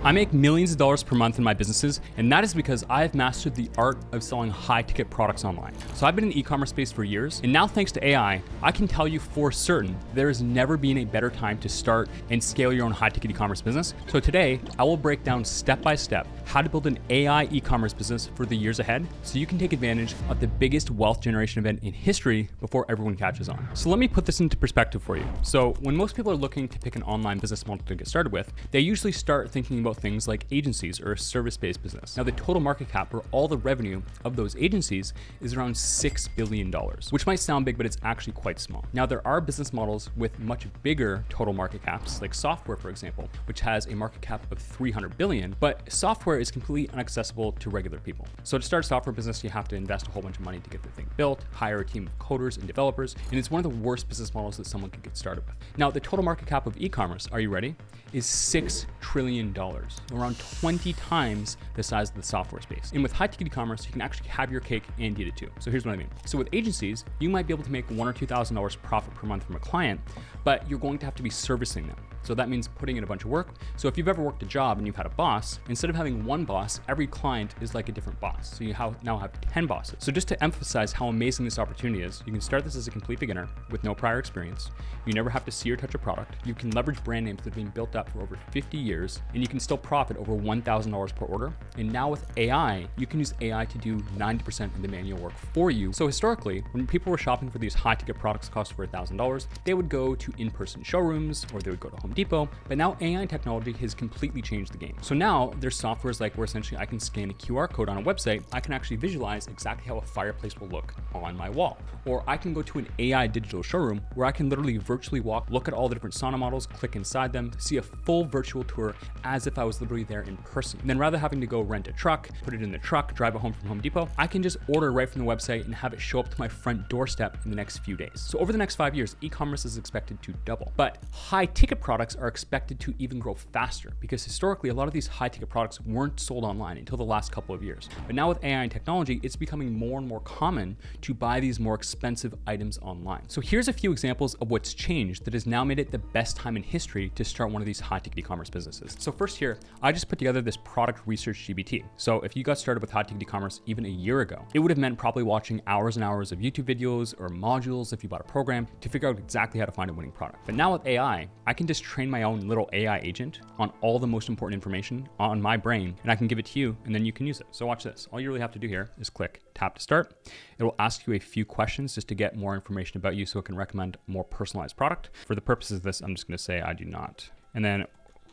I make millions of dollars per month in my businesses, and that is because I have mastered the art of selling high-ticket products online. So I've been in the e-commerce space for years, and now thanks to AI, I can tell you for certain there has never been a better time to start and scale your own high-ticket e-commerce business. So today, I will break down step by step how to build an AI e-commerce business for the years ahead, so you can take advantage of the biggest wealth generation event in history before everyone catches on. So let me put this into perspective for you. So when most people are looking to pick an online business model to get started with, they usually start thinking about things like agencies or a service-based business. Now, the total market cap or all the revenue of those agencies is around $6 billion, which might sound big, but it's actually quite small. Now, there are business models with much bigger total market caps, like software, for example, which has a market cap of 300 billion, but software is completely inaccessible to regular people. So to start a software business, you have to invest a whole bunch of money to get the thing built, hire a team of coders and developers, and it's one of the worst business models that someone could get started with. Now, the total market cap of e-commerce, are you ready, is $6 trillion, around 20 times the size of the software space. And with high-ticket e-commerce, you can actually have your cake and eat it too. So here's what I mean. So with agencies, you might be able to make $1,000 or $2,000 profit per month from a client, but you're going to have to be servicing them. So that means putting in a bunch of work. So if you've ever worked a job and you've had a boss, instead of having one boss, every client is like a different boss. So you now have 10 bosses. So just to emphasize how amazing this opportunity is, you can start this as a complete beginner with no prior experience. You never have to see or touch a product. You can leverage brand names that have been built up for over 50 years, and you can still profit over $1,000 per order. And now with AI, you can use AI to do 90% of the manual work for you. So historically, when people were shopping for these high-ticket products cost for $1,000, they would go to in-person showrooms or they would go to Home Depot, but now AI technology has completely changed the game. So now there's softwares like where essentially I can scan a QR code on a website, I can actually visualize exactly how a fireplace will look on my wall. Or I can go to an AI digital showroom where I can literally virtually walk, look at all the different sauna models, click inside them, see a full virtual tour as if I was literally there in person. And then rather than having to go rent a truck, put it in the truck, drive it home from Home Depot, I can just order right from the website and have it show up to my front doorstep in the next few days. So over the next 5 years, e-commerce is expected to double. But high ticket products are expected to even grow faster because historically a lot of these high ticket products weren't sold online until the last couple of years. But now with AI and technology, it's becoming more and more common to buy these more expensive items online. So here's a few examples of what's changed that has now made it the best time in history to start one of these high ticket e-commerce businesses. So first here, I just put together this product research GBT. So if you got started with high ticket e-commerce even a year ago, it would have meant probably watching hours and hours of YouTube videos or modules if you bought a program to figure out exactly how to find a winning product. But now with AI, I can just train my own little AI agent on all the most important information on my brain, and I can give it to you, and then you can use it. So watch this. All you really have to do here is click tap to start. It will ask you a few questions just to get more information about you so it can recommend a more personalized product. For the purposes of this, I'm just going to say I do not. And then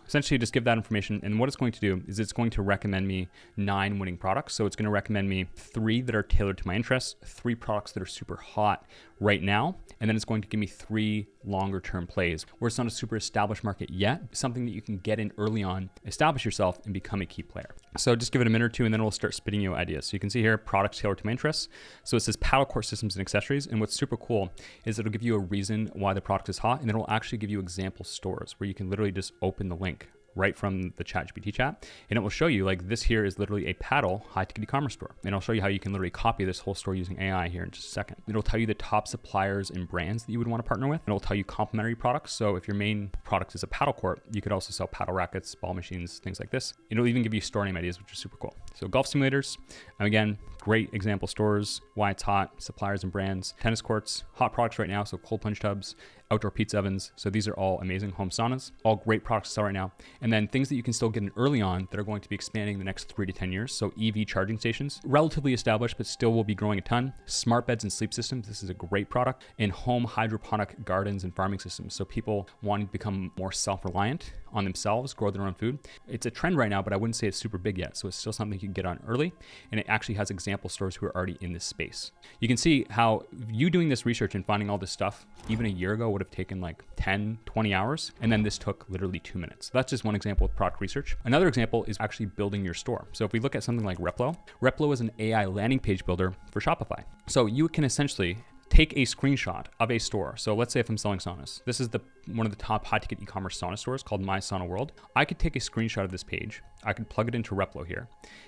essentially just give that information, and what it's going to do is it's going to recommend me 9 winning products. So it's going to recommend me 3 that are tailored to my interests, 3 products that are super hot right now, and then it's going to give me 3 longer term plays where it's not a super established market yet, something that you can get in early on, establish yourself, and become a key player. So just give it a minute or two, and then it'll start spitting you ideas. So you can see here, products tailored to my interests. So it says paddle court systems and accessories, and what's super cool is it'll give you a reason why the product is hot, and then it'll actually give you example stores where you can literally just open the link right from the ChatGPT chat, and it will show you like this here is literally a paddle high ticket e-commerce store, and I'll show you how you can literally copy this whole store using AI here in just a second. It'll tell you the top suppliers and brands that you would want to partner with, and it'll tell you complementary products. So if your main product is a paddle court, you could also sell paddle rackets, ball machines, things like this. It'll even give you store name ideas, which is super cool. So golf simulators, and again, great example stores, why it's hot, suppliers and brands, tennis courts, hot products right now, so cold plunge tubs, outdoor pizza ovens. So these are all amazing home saunas, all great products to sell right now. And then things that you can still get in early on that are going to be expanding the next 3 to 10 years. So EV charging stations, relatively established, but still will be growing a ton. Smart beds and sleep systems, this is a great product. And home hydroponic gardens and farming systems. So people wanting to become more self-reliant on themselves, grow their own food. It's a trend right now, but I wouldn't say it's super big yet. So it's still something you can get on early. And it actually has example stores who are already in this space. You can see how you doing this research and finding all this stuff even a year ago would have taken like 10, 20 hours. And then this took literally 2 minutes. So that's just one example of product research. Another example is actually building your store. So if we look at something like Replo is an AI landing page builder for Shopify. So you can essentially take a screenshot of a store. So let's say if I'm selling saunas, this is one of the top high ticket e-commerce sauna stores called My Sauna World. I could take a screenshot of this page. I could plug it into Replo here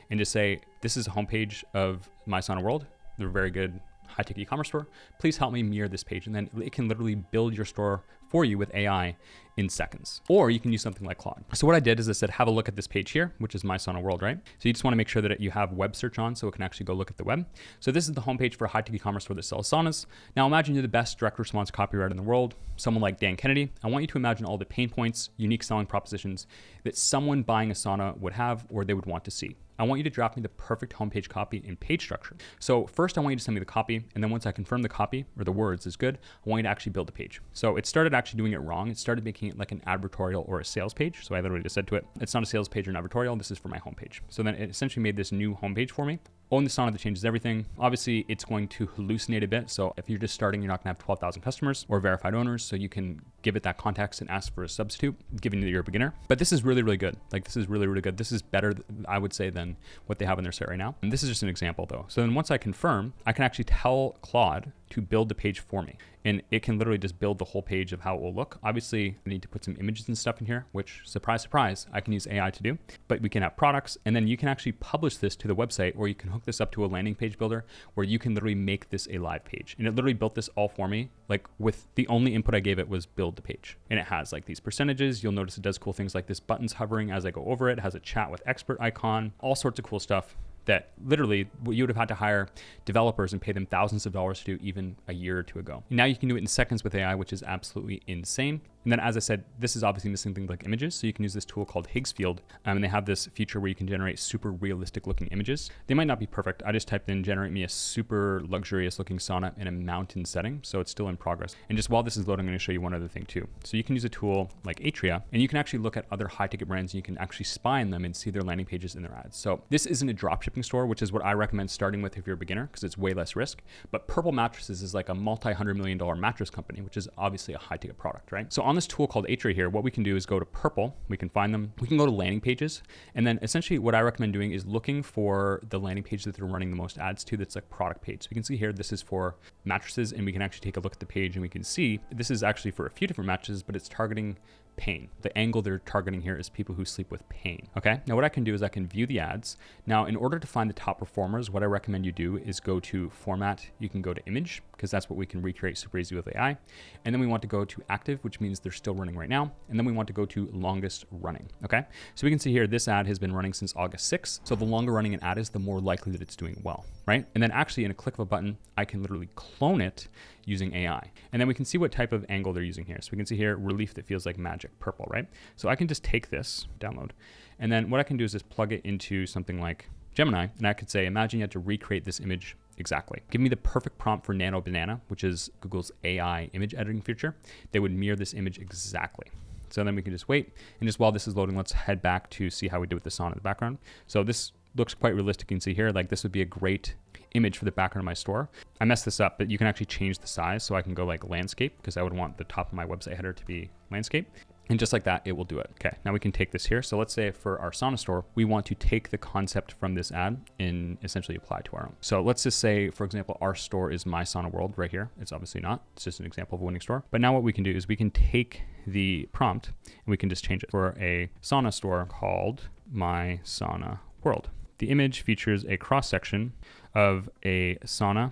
and just say, this is a homepage of My Sauna World. They're very good high ticket e-commerce store. Please help me mirror this page. And then it can literally build your store for you with AI in seconds. Or you can use something like Claude. So what I did is I said, have a look at this page here, which is My Sauna World, right? So you just want to make sure that you have web search on so it can actually go look at the web. So this is the homepage for a high-tech e-commerce store that sells saunas. Now imagine you're the best direct response copywriter in the world, someone like Dan Kennedy. I want you to imagine all the pain points, unique selling propositions that someone buying a sauna would have or they would want to see. I want you to draft me the perfect homepage copy and page structure. So first I want you to send me the copy, and then once I confirm the copy or the words is good, I want you to actually build a page. So it started actually doing it wrong. It started making it like an advertorial or a sales page. So I literally just said to it, it's not a sales page or an advertorial, this is for my homepage. So then it essentially made this new homepage for me. Own the sauna that changes everything. Obviously, it's going to hallucinate a bit. So if you're just starting, you're not gonna have 12,000 customers or verified owners. So you can give it that context and ask for a substitute, given that you're a beginner. But this is really, really good. Like this is really, really good. This is better, I would say, than what they have on their site right now. And this is just an example though. So then once I confirm, I can actually tell Claude to build the page for me. And it can literally just build the whole page of how it will look. Obviously, I need to put some images and stuff in here, which, surprise, surprise, I can use AI to do. But we can have products, and then you can actually publish this to the website, or you can hook this up to a landing page builder where you can literally make this a live page. And it literally built this all for me. Like with the only input I gave it was build the page. And it has like these percentages. You'll notice it does cool things like this button's hovering as I go over it, has a chat with expert icon, all sorts of cool stuff that literally you would have had to hire developers and pay them thousands of dollars to do even a year or two ago. Now you can do it in seconds with AI, which is absolutely insane. And then as I said, this is obviously missing things like images. So you can use this tool called Higgsfield. And they have this feature where you can generate super realistic looking images. They might not be perfect. I just typed in generate me a super luxurious looking sauna in a mountain setting. So it's still in progress. And just while this is loading, I'm gonna show you one other thing too. So you can use a tool like Atria, and you can actually look at other high ticket brands and you can actually spy on them and see their landing pages and their ads. So this isn't a dropshipping store, which is what I recommend starting with if you're a beginner, because it's way less risk. But Purple Mattresses is like a multi-$100 million mattress company, which is obviously a high ticket product, right? So on this tool called Atria here, what we can do is go to Purple, we can find them, we can go to landing pages, and then essentially what I recommend doing is looking for the landing page that they're running the most ads to that's like product page. So we can see here, this is for mattresses, and we can actually take a look at the page and we can see this is actually for a few different mattresses, but it's targeting pain. The angle they're targeting here is people who sleep with pain. Okay. Now what I can do is I can view the ads. Now, in order to find the top performers, what I recommend you do is go to format. You can go to image, because that's what we can recreate super easy with AI. And then we want to go to active, which means they're still running right now. And then we want to go to longest running. Okay. So we can see here, this ad has been running since August 6th. So the longer running an ad is, the more likely that it's doing well, right? And then actually in a click of a button, I can literally clone it using AI. And then we can see what type of angle they're using here. So we can see here, relief that feels like magic, purple, right? So I can just take this, download, and then what I can do is just plug it into something like Gemini, and I could say, imagine you had to recreate this image exactly. Give me the perfect prompt for Nano Banana, which is Google's AI image editing feature. They would mirror this image exactly. So then we can just wait, and just while this is loading, let's head back to see how we did with the sauna in the background. So this looks quite realistic. You can see here, like this would be a great image for the background of my store. I messed this up, but you can actually change the size. So I can go like landscape, because I would want the top of my website header to be landscape. And just like that, it will do it. Okay, now we can take this here. So let's say for our sauna store, we want to take the concept from this ad and essentially apply to our own. So let's just say, for example, our store is My Sauna World right here. It's obviously not, it's just an example of a winning store. But now what we can do is we can take the prompt and we can just change it for a sauna store called My Sauna World. The image features a cross-section of a sauna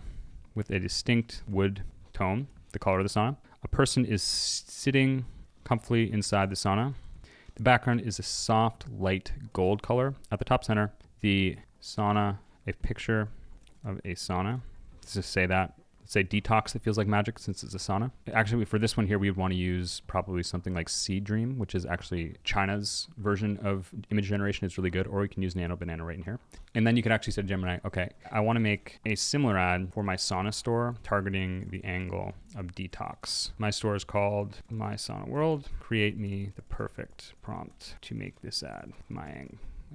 with a distinct wood tone, the color of the sauna. A person is sitting comfortably inside the sauna. The background is a soft, light gold color. At the top center, the sauna, a picture of a sauna. Let's just say that. Let's say detox, it feels like magic since it's a sauna. Actually, for this one here, we would want to use probably something like Seed Dream, which is actually China's version of image generation. It's really good. Or we can use Nano Banana right in here. And then you could actually say to Gemini, okay, I want to make a similar ad for my sauna store targeting the angle of detox. My store is called My Sauna World. Create me the perfect prompt to make this ad, my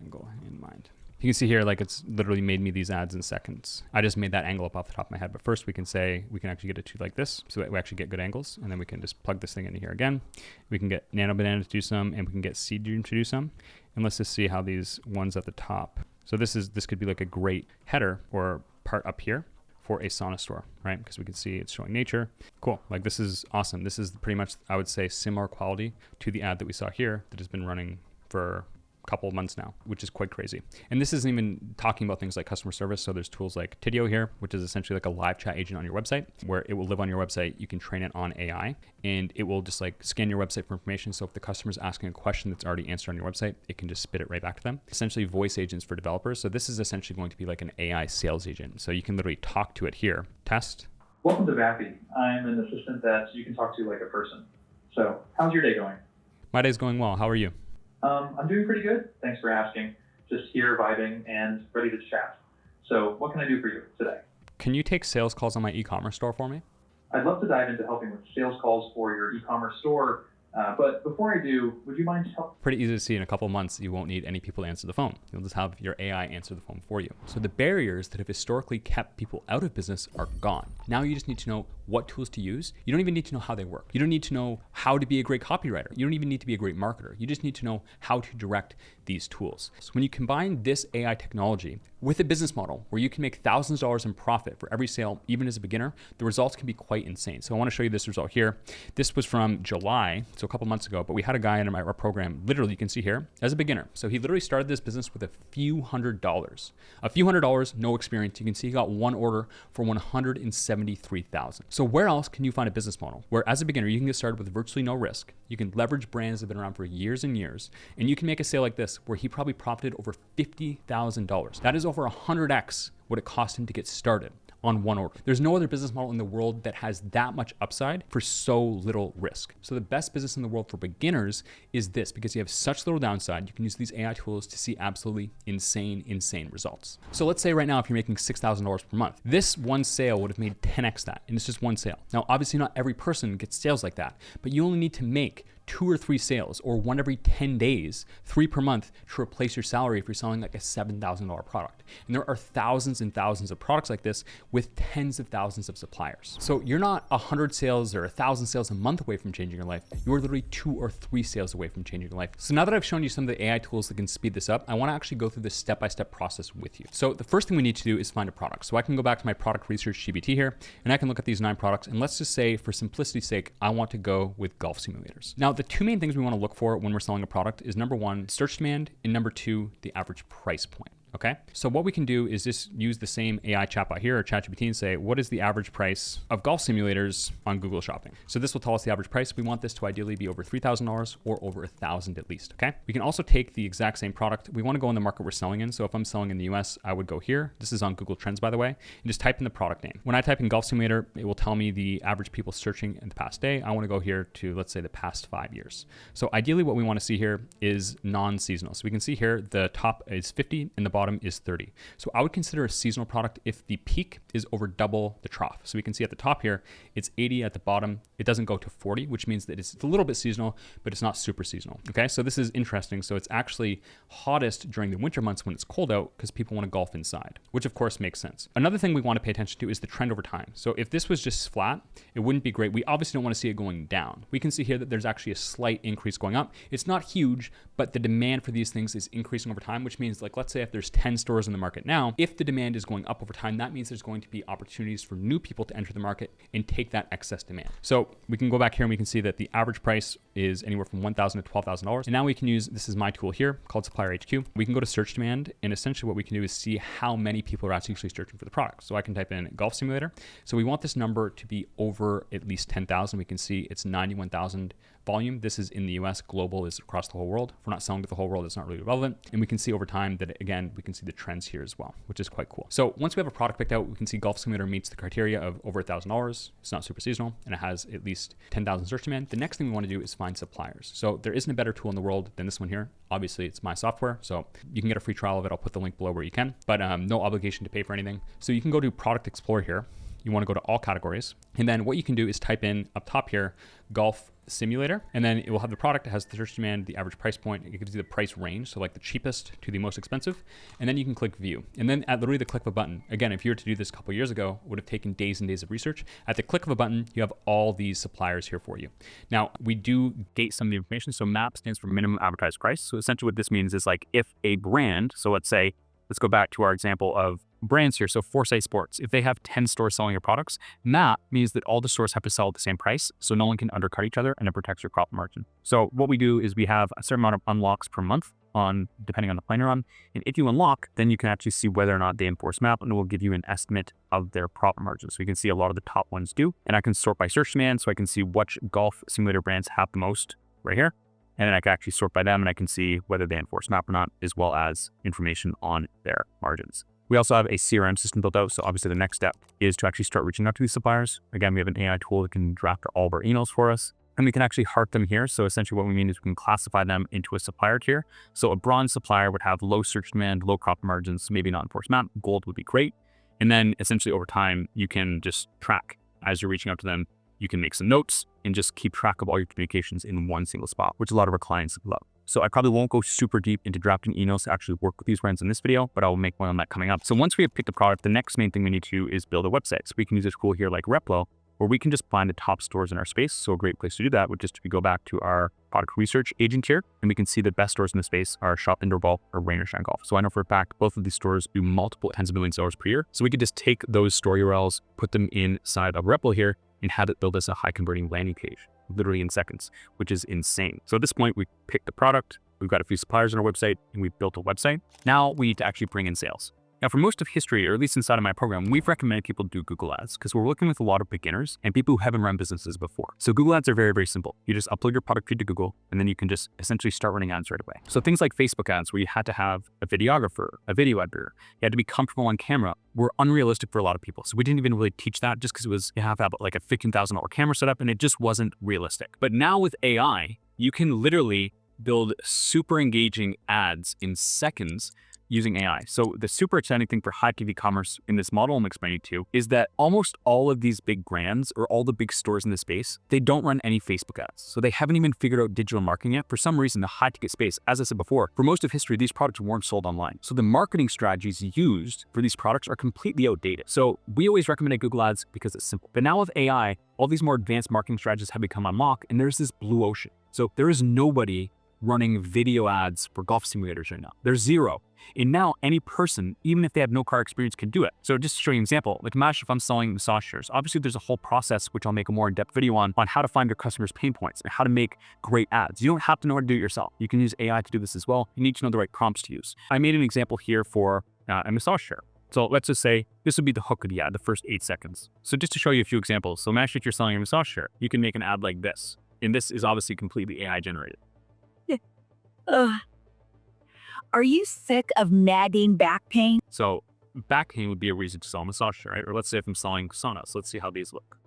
angle in mind. You can see here, like it's literally made me these ads in seconds. I just made that angle up off the top of my head. But first we can say, we can actually get it to like this. So that we actually get good angles. And then we can just plug this thing into here again. We can get Nano Banana to do some, and we can get Seed Dream to do some. And let's just see how these ones at the top. So this could be like a great header or part up here for a sauna store, right? Because we can see it's showing nature. Cool, like this is awesome. This is pretty much, I would say, similar quality to the ad that we saw here that has been running for couple of months now, which is quite crazy. And this isn't even talking about things like customer service. So there's tools like Tidio here, which is essentially like a live chat agent on your website, where it will live on your website. You can train it on AI, and it will just like scan your website for information. So if the customer is asking a question that's already answered on your website, it can just spit it right back to them. Essentially voice agents for developers. So this is essentially going to be like an AI sales agent. So you can literally talk to it here. Test. Welcome to Vappy. I'm an assistant that you can talk to like a person. So how's your day going? My day's going well. How are you? I'm doing pretty good. Thanks for asking. Just here vibing and ready to chat. So what can I do for you today? Can you take sales calls on my e-commerce store for me? I'd love to dive into helping with sales calls for your e-commerce store. But before I do, would you mind helping? Pretty easy to see. In a couple of months, you won't need any people to answer the phone. You'll just have your AI answer the phone for you. So the barriers that have historically kept people out of business are gone. Now you just need to know what tools to use. You don't even need to know how they work. You don't need to know how to be a great copywriter. You don't even need to be a great marketer. You just need to know how to direct these tools. So when you combine this AI technology with a business model where you can make thousands of dollars in profit for every sale, even as a beginner, the results can be quite insane. So I want to show you this result here. This was from July, so a couple months ago, but we had a guy in our program, literally you can see here, as a beginner. So he literally started this business with a few $100s. A few $100, no experience. You can see he got one order for $173,000. So where else can you find a business model where as a beginner, you can get started with virtually no risk, you can leverage brands that have been around for years and years, and you can make a sale like this where he probably profited over $50,000. That is over 100x what it cost him to get started on one order. There's no other business model in the world that has that much upside for so little risk. So the best business in the world for beginners is this, because you have such little downside. You can use these AI tools to see absolutely insane results. So let's say right now, if you're making $6,000 per month, this one sale would have made 10x that, and it's just one sale. Now, obviously not every person gets sales like that, but you only need to make 2 or 3 sales, or one every 10 days, 3 per month, to replace your salary if you're selling like a $7,000 product. And there are thousands and thousands of products like this with tens of thousands of suppliers. So you're not 100 sales or 1,000 sales a month away from changing your life. You're literally 2 or 3 sales away from changing your life. So now that I've shown you some of the AI tools that can speed this up, I want to actually go through this step-by-step process with you. So the first thing we need to do is find a product. So I can go back to my product research GBT here, and I can look at these 9 products. And let's just say, for simplicity's sake, I want to go with golf simulators. Now, the 2 main things we want to look for when we're selling a product is number 1, search demand, and number 2, the average price point. Okay, so what we can do is just use the same AI chatbot here, or ChatGPT, and say, what is the average price of golf simulators on Google Shopping? So this will tell us the average price. We want this to ideally be over $3,000 or over $1,000 at least, okay? We can also take the exact same product. We want to go in the market we're selling in. So if I'm selling in the US, I would go here. This is on Google Trends, by the way, and just type in the product name. When I type in golf simulator, it will tell me the average people searching in the past day. I want to go here to, let's say, the past 5 years. So ideally what we want to see here is non-seasonal. So we can see here the top is 50 and the bottom is 30. So I would consider a seasonal product if the peak is over double the trough. So we can see at the top here, it's 80, at the bottom, it doesn't go to 40, which means that it's a little bit seasonal, but it's not super seasonal. Okay, so this is interesting. So it's actually hottest during the winter months when it's cold out because people want to golf inside, which of course makes sense. Another thing we want to pay attention to is the trend over time. So if this was just flat, it wouldn't be great. We obviously don't want to see it going down. We can see here that there's actually a slight increase going up. It's not huge, but the demand for these things is increasing over time, which means, like, let's say if there's 10 stores in the market now, if the demand is going up over time, that means there's going to be opportunities for new people to enter the market and take that excess demand. So we can go back here and we can see that the average price is anywhere from $1,000 to $12,000. And now we can use, this is my tool here called Supplier HQ. We can go to search demand, and essentially what we can do is see how many people are actually searching for the product. So I can type in golf simulator. So we want this number to be over at least 10,000. We can see it's 91,000 volume. This is in the US. Global is across the whole world. If we're not selling to the whole world, it's not really relevant. And we can see over time that, again, we can see the trends here as well, which is quite cool. So once we have a product picked out, we can see golf simulator meets the criteria of over $1,000. It's not super seasonal, and it has at least 10,000 search demand. The next thing we want to do is find suppliers. So there isn't a better tool in the world than this one here. Obviously, it's my software, so you can get a free trial of it. I'll put the link below where you can, but no obligation to pay for anything. So you can go to Product Explorer here. You want to go to all categories. And then what you can do is type in up top here, golf simulator, and then it will have the product. It has the search demand, the average price point. It gives you the price range, so like the cheapest to the most expensive. And then you can click view. And then at literally the click of a button, again, if you were to do this a couple years ago, it would have taken days and days of research. At the click of a button, you have all these suppliers here for you. Now, we do gate some of the information. So MAP stands for minimum advertised price. So essentially what this means is, like, if a brand, so let's go back to our example of brands here. So Foresight Sports, if they have 10 stores selling your products, MAP means that all the stores have to sell at the same price, so no one can undercut each other, and it protects your profit margin. So what we do is we have a certain amount of unlocks per month. on depending on the plan you're on. And if you unlock, then you can actually see whether or not they enforce map, and it will give you an estimate of their profit margins. So you can see a lot of the top ones do. And I can sort by search demand, so I can see which golf simulator brands have the most right here. And then I can actually sort by them, and I can see whether they enforce map or not, as well as information on their margins. We also have a CRM system built out. So obviously the next step is to actually start reaching out to these suppliers. Again, we have an AI tool that can draft all of our emails for us, and we can actually heart them here. So essentially what we mean is we can classify them into a supplier tier. So a bronze supplier would have low search demand, low profit margins, maybe not enforced map. Gold would be great. And then essentially over time, you can just track as you're reaching out to them. You can make some notes and just keep track of all your communications in one single spot, which a lot of our clients love. So I probably won't go super deep into drafting emails to actually work with these brands in this video, but I will make one on that coming up. So once we have picked the product, the next main thing we need to do is build a website. So we can use a tool here like Replo, where we can just find the top stores in our space. So a great place to do that would just be go back to our product research agent here, and we can see the best stores in the space are Shop Indoor Ball or Rain or Shine Golf. So I know for a fact, both of these stores do multiple tens of millions of dollars per year. So we could just take those store URLs, put them inside of Replo here, and have it build us a high converting landing page, literally in seconds, which is insane. So at this point, we picked the product, we've got a few suppliers on our website, and we've built a website. Now we need to actually bring in sales. Now, for most of history, or at least inside of my program, we've recommended people do Google Ads because we're working with a lot of beginners and people who haven't run businesses before. So Google Ads are very, very simple. You just upload your product feed to Google, and then you can just essentially start running ads right away. So things like Facebook ads, where you had to have a videographer, a video editor, you had to be comfortable on camera, were unrealistic for a lot of people. So we didn't even really teach that just because it was, you have to have like a $15,000 camera setup, and it just wasn't realistic. But now with AI, you can literally build super engaging ads in seconds using AI. So the super exciting thing for high TV commerce in this model I'm explaining to you is that almost all of these big brands or all the big stores in the space, they don't run any Facebook ads. So they haven't even figured out digital marketing yet. For some reason, the high ticket space, as I said before, for most of history, these products weren't sold online. So the marketing strategies used for these products are completely outdated. So we always recommend Google Ads because it's simple. But now with AI, all these more advanced marketing strategies have become unlocked, and there's this blue ocean. So there is nobody running video ads for golf simulators right now. There's zero. And now any person, even if they have no car experience, can do it. So just to show you an example, like imagine if I'm selling massage chairs. Obviously there's a whole process, which I'll make a more in-depth video on how to find your customers' pain points and how to make great ads. You don't have to know how to do it yourself. You can use AI to do this as well. You need to know the right prompts to use. I made an example here for a massage chair. So let's just say this would be the hook of the ad, the first 8 seconds. So just to show you a few examples. So imagine if you're selling a massage chair, you can make an ad like this. And this is obviously completely AI generated. Are you sick of nagging back pain? So back pain would be a reason to sell a massage chair, right? Or let's say if I'm selling saunas, let's see how these look.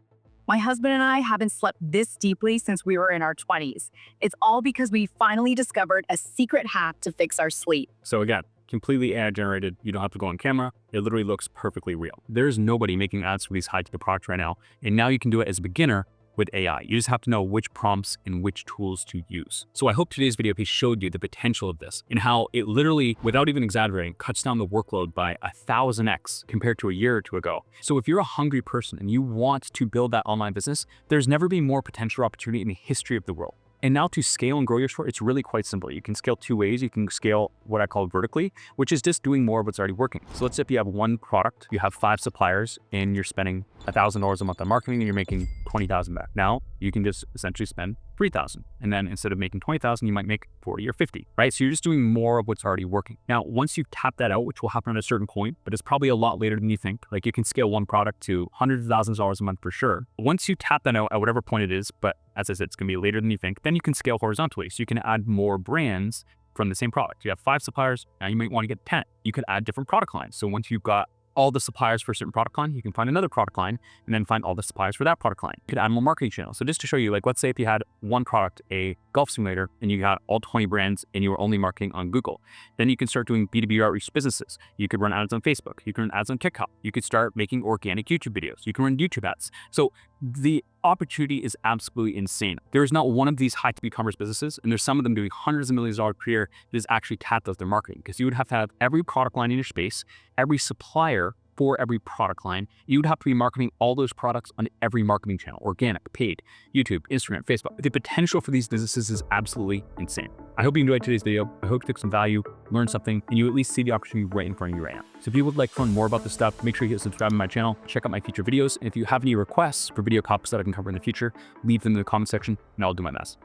My husband and I haven't slept this deeply since we were in our 20s. It's all because we finally discovered a secret hack to fix our sleep. So again, completely AI generated. You don't have to go on camera. It literally looks perfectly real. There's nobody making ads for these high-ticket products right now. And now you can do it as a beginner with AI. You just have to know which prompts and which tools to use. So I hope today's video piece showed you the potential of this and how it literally, without even exaggerating, cuts down the workload by 1000x compared to a year or two ago. So if you're a hungry person and you want to build that online business, there's never been more potential opportunity in the history of the world. And now to scale and grow your store, it's really quite simple. You can scale 2 ways. You can scale what I call vertically, which is just doing more of what's already working. So let's say if you have one product, you have 5 suppliers, and you're spending $1,000 a month on marketing, and you're making $20,000 back. Now you can just essentially spend $3,000, and then instead of making $20,000, you might make 40 or 50, right? So you're just doing more of what's already working. Now, once you tap that out, which will happen at a certain point, but it's probably a lot later than you think. Like you can scale one product to hundreds of thousands of dollars a month for sure. Once you tap that out at whatever point it is, but as I said, it's gonna be later than you think, then you can scale horizontally. So you can add more brands from the same product. You have 5 suppliers, now you might want to get 10. You could add different product lines. So once you've got all the suppliers for a certain product line, you can find another product line and then find all the suppliers for that product line. You could add more marketing channels. So just to show you, like let's say if you had one product, a golf simulator, and you got all 20 brands and you were only marketing on Google, then you can start doing B2B outreach businesses. You could run ads on Facebook. You can run ads on TikTok. You could start making organic YouTube videos. You can run YouTube ads. So the opportunity is absolutely insane. There is not one of these high-ticket e-commerce businesses, and there's some of them doing hundreds of millions of dollars per year that is actually tapped out their marketing, because you would have to have every product line in your space, every supplier for every product line. You would have to be marketing all those products on every marketing channel, organic, paid, YouTube, Instagram, Facebook. The potential for these businesses is absolutely insane. I hope you enjoyed today's video. I hope you took some value, learned something, and you at least see the opportunity right in front of you right now. So if you would like to learn more about this stuff, make sure you hit subscribe to my channel, check out my future videos, and if you have any requests for video topics that I can cover in the future, leave them in the comment section, and I'll do my best.